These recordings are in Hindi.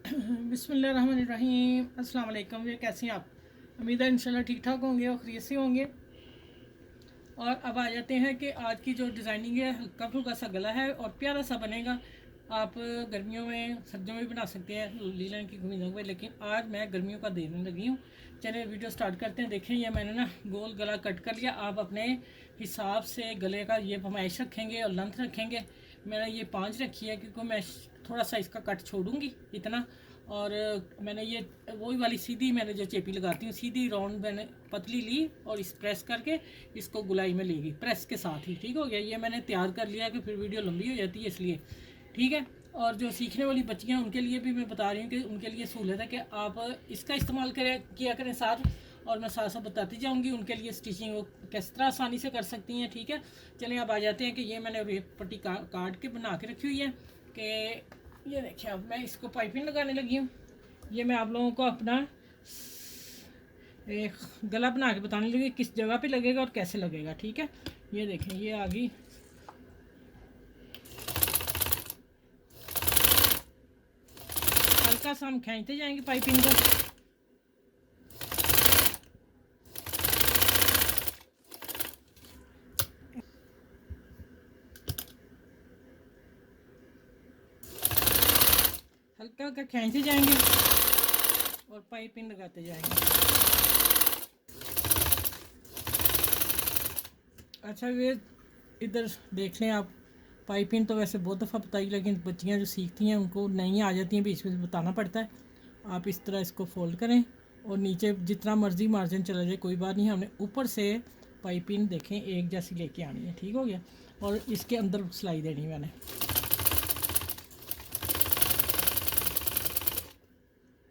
बिस्मिल्लाहिर्रहमानिर्रहीम। अस्सलाम वालेकुम। ये कैसे हैं आप? उम्मीद है इंशाल्लाह ठीक ठाक होंगे और खैरियत से होंगे। और अब आ जाते हैं कि आज की जो डिज़ाइनिंग है, हल्का फुल्का सा गला है और प्यारा सा बनेगा। आप गर्मियों में सर्दियों में भी बना सकते हैं लीलन की कमीज़ों पे, लेकिन आज मैं गर्मियों का देने लगी हूँ। चलिए वीडियो स्टार्ट करते हैं। देखें, ये मैंने ना गोल गला कट कर लिया। आप अपने हिसाब से गले का ये पैमाइश रखेंगे और लेंथ रखेंगे। मैंने ये 5 रखी है क्योंकि मैं थोड़ा सा इसका कट छोड़ूंगी इतना। और मैंने ये वही वाली सीधी, मैंने जो चेपी लगाती हूँ सीधी राउंड मैंने पतली ली और इस प्रेस करके इसको गुलाई में लेगी प्रेस के साथ ही। ठीक हो गया। ये मैंने तैयार कर लिया कि फिर वीडियो लंबी हो जाती है इसलिए। ठीक है। और जो सीखने वाली बच्चियाँ उनके लिए भी मैं बता रही हूँ कि उनके लिए सहूलत है कि आप इसका इस्तेमाल करें किया करें साथ, और मैं साथ साथ बताती जाऊँगी उनके लिए स्टिचिंग वो किस तरह आसानी से कर सकती हैं। ठीक है। चलिए अब आ जाते हैं कि ये मैंने रेप पट्टी काट के बना के रखी हुई है कि ये देखिए अब मैं इसको पाइपिंग लगाने लगी हूँ। ये मैं आप लोगों को अपना एक गला बना के बताने लगी किस जगह पे लगेगा और कैसे लगेगा। ठीक है। ये देखें, ये आ गई। हल्का सा हम खींचते जाएंगे पाइपिंग को। हल्का हल्का खींचते जाएंगे और पाइपिंग लगाते जाएंगे। अच्छा, ये इधर देख लें आप। पाइपिंग तो वैसे बहुत दफ़ा बताई, लेकिन बच्चियां जो सीखती हैं उनको नहीं आ जाती हैं, बीच में बताना पड़ता है। आप इस तरह इसको फोल्ड करें और नीचे जितना मर्ज़ी मार्जिन चला जाए कोई बात नहीं। हमने ऊपर से पाइपिंग देखें एक जैसी लेके आनी है। ठीक हो गया। और इसके अंदर सिलाई देनी मैंने।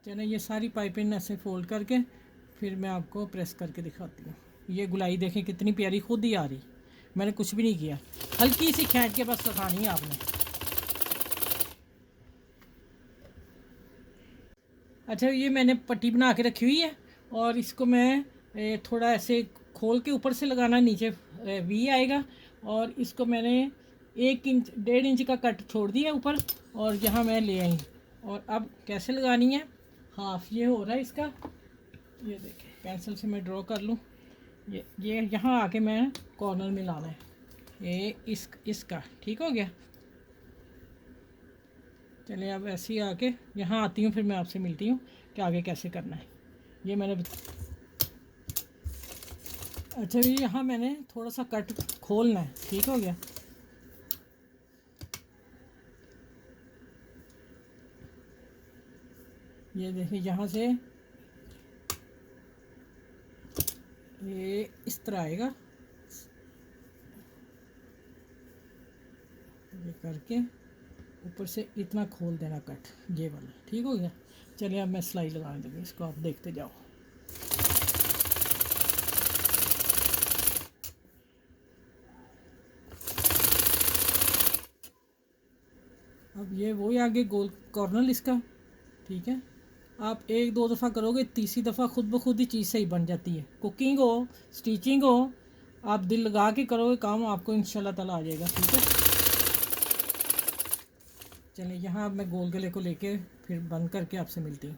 चलिए ये सारी पाइपिंग ऐसे फोल्ड करके फिर मैं आपको प्रेस करके दिखाती हूँ। ये गुलाई देखें कितनी प्यारी खुद ही आ रही, मैंने कुछ भी नहीं किया। हल्की सी खींच के बस उठानी है आपने। अच्छा, ये मैंने पट्टी बना के रखी हुई है और इसको मैं थोड़ा ऐसे खोल के ऊपर से लगाना, नीचे वी आएगा। और इसको मैंने 1 इंच 1.5 इंच का कट छोड़ दिया ऊपर और यहाँ मैं ले आई। और अब कैसे लगानी है, हाफ ये हो रहा है इसका। ये देखें, पेंसिल से मैं ड्रॉ कर लूँ। ये यहाँ आके मैं कॉर्नर में लाना है ये इसका। ठीक हो गया। चलिए अब ऐसे ही आके यहाँ आती हूँ, फिर मैं आपसे मिलती हूँ कि आगे कैसे करना है। ये मैंने अच्छा, ये यहाँ मैंने थोड़ा सा कट खोलना है। ठीक हो गया। ये देखिए, यहाँ से ये इस तरह आएगा। ये करके ऊपर से इतना खोल देना कट, ये वाला। ठीक हो गया। चलिए अब मैं सिलाई लगाने दूँगी, इसको आप देखते जाओ। अब ये वही आगे गोल कॉर्नर इसका। ठीक है। आप 1-2 दफ़ा करोगे, तीसरी दफ़ा खुद ब खुद ही चीज़ सही बन जाती है। कुकिंग हो, स्टिचिंग हो, आप दिल लगा के करोगे काम, आपको इंशाल्लाह ताला आ जाएगा। ठीक है। चलिए यहाँ अब मैं गोल गले को लेके फिर बंद करके आपसे मिलती हूँ।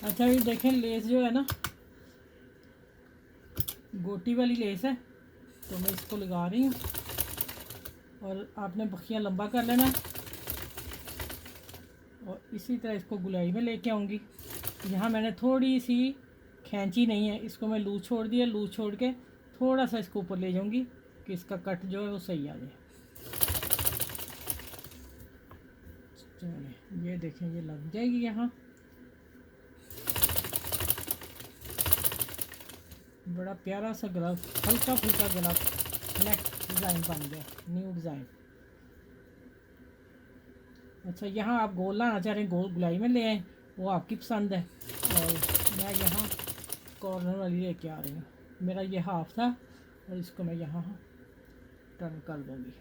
अच्छा, ये देखें, लेस जो है ना, गोटी वाली लेस है, तो मैं इसको लगा रही हूँ। और आपने बखियाँ लंबा कर लेना और इसी तरह इसको गुलाई में लेके आऊँगी। यहाँ मैंने थोड़ी सी खींची नहीं है, इसको मैं लूज छोड़ दिया। लूज छोड़ के थोड़ा सा इसको ऊपर ले जाऊँगी कि इसका कट जो है वो सही आ जाए। चलिए ये देखें, ये लग जाएगी यहाँ। बड़ा प्यारा सा गला, हल्का फुल्का गला नेक डिज़ाइन बन गया, न्यू डिज़ाइन। अच्छा, यहाँ आप गोल लाना चाह रहे हैं, गोल गुलाई में ले आए, वो आपकी पसंद है। और मैं यहाँ कॉर्नर वाली लेके आ रही हूँ। मेरा ये हाफ था और इसको मैं यहाँ टर्न कर दूँगी।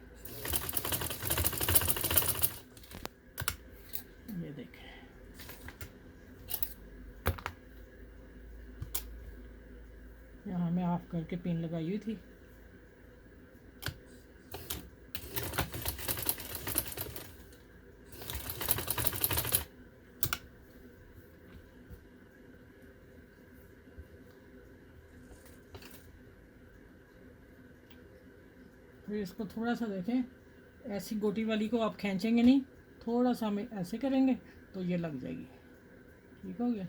ये देखें, यहाँ मैं ऑफ करके पिन लगाई हुई थी। फिर इसको थोड़ा सा देखें, ऐसी गोटी वाली को आप खींचेंगे नहीं, थोड़ा सा हमें ऐसे करेंगे तो ये लग जाएगी। ठीक हो गया।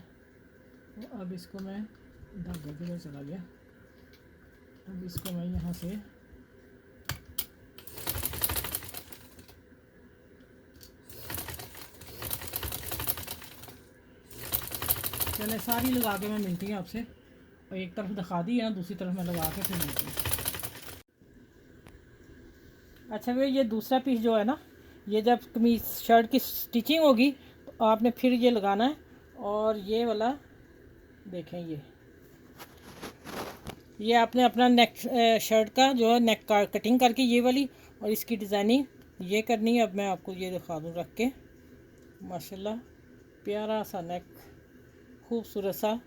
तो अब इसको मैं धागे के लिए चला गया, अब इसको मैं यहाँ से चले सारी लगा के मैं मिलती हूँ आपसे, और एक तरफ दिखा दी है ना, दूसरी तरफ मैं लगा के फिर मिलती हूँ। अच्छा भैया, ये दूसरा पीस जो है ना, ये जब कमीज शर्ट की स्टिचिंग होगी तो आपने फिर ये लगाना है, और ये वाला देखें, ये आपने अपना नेक शर्ट का जो है नेक का कटिंग करके ये वाली, और इसकी डिज़ाइनिंग ये करनी है। अब मैं आपको ये दिखा दूँ रख के, माशाल्लाह प्यारा सा नेक, खूबसूरत सा,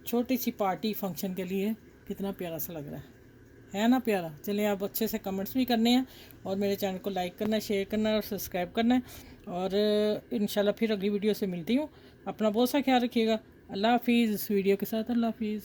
छोटी सी पार्टी फंक्शन के लिए कितना प्यारा सा लग रहा है ना प्यारा। चलिए, आप अच्छे से कमेंट्स भी करने हैं, और मेरे चैनल को लाइक करना है, शेयर करना है और सब्सक्राइब करना है, और इंशाल्लाह फिर अगली वीडियो से मिलती हूँ। अपना बहुत सा ख्याल रखिएगा। अल्लाह हाफिज़। इस वीडियो के साथ अल्लाह हाफिज़।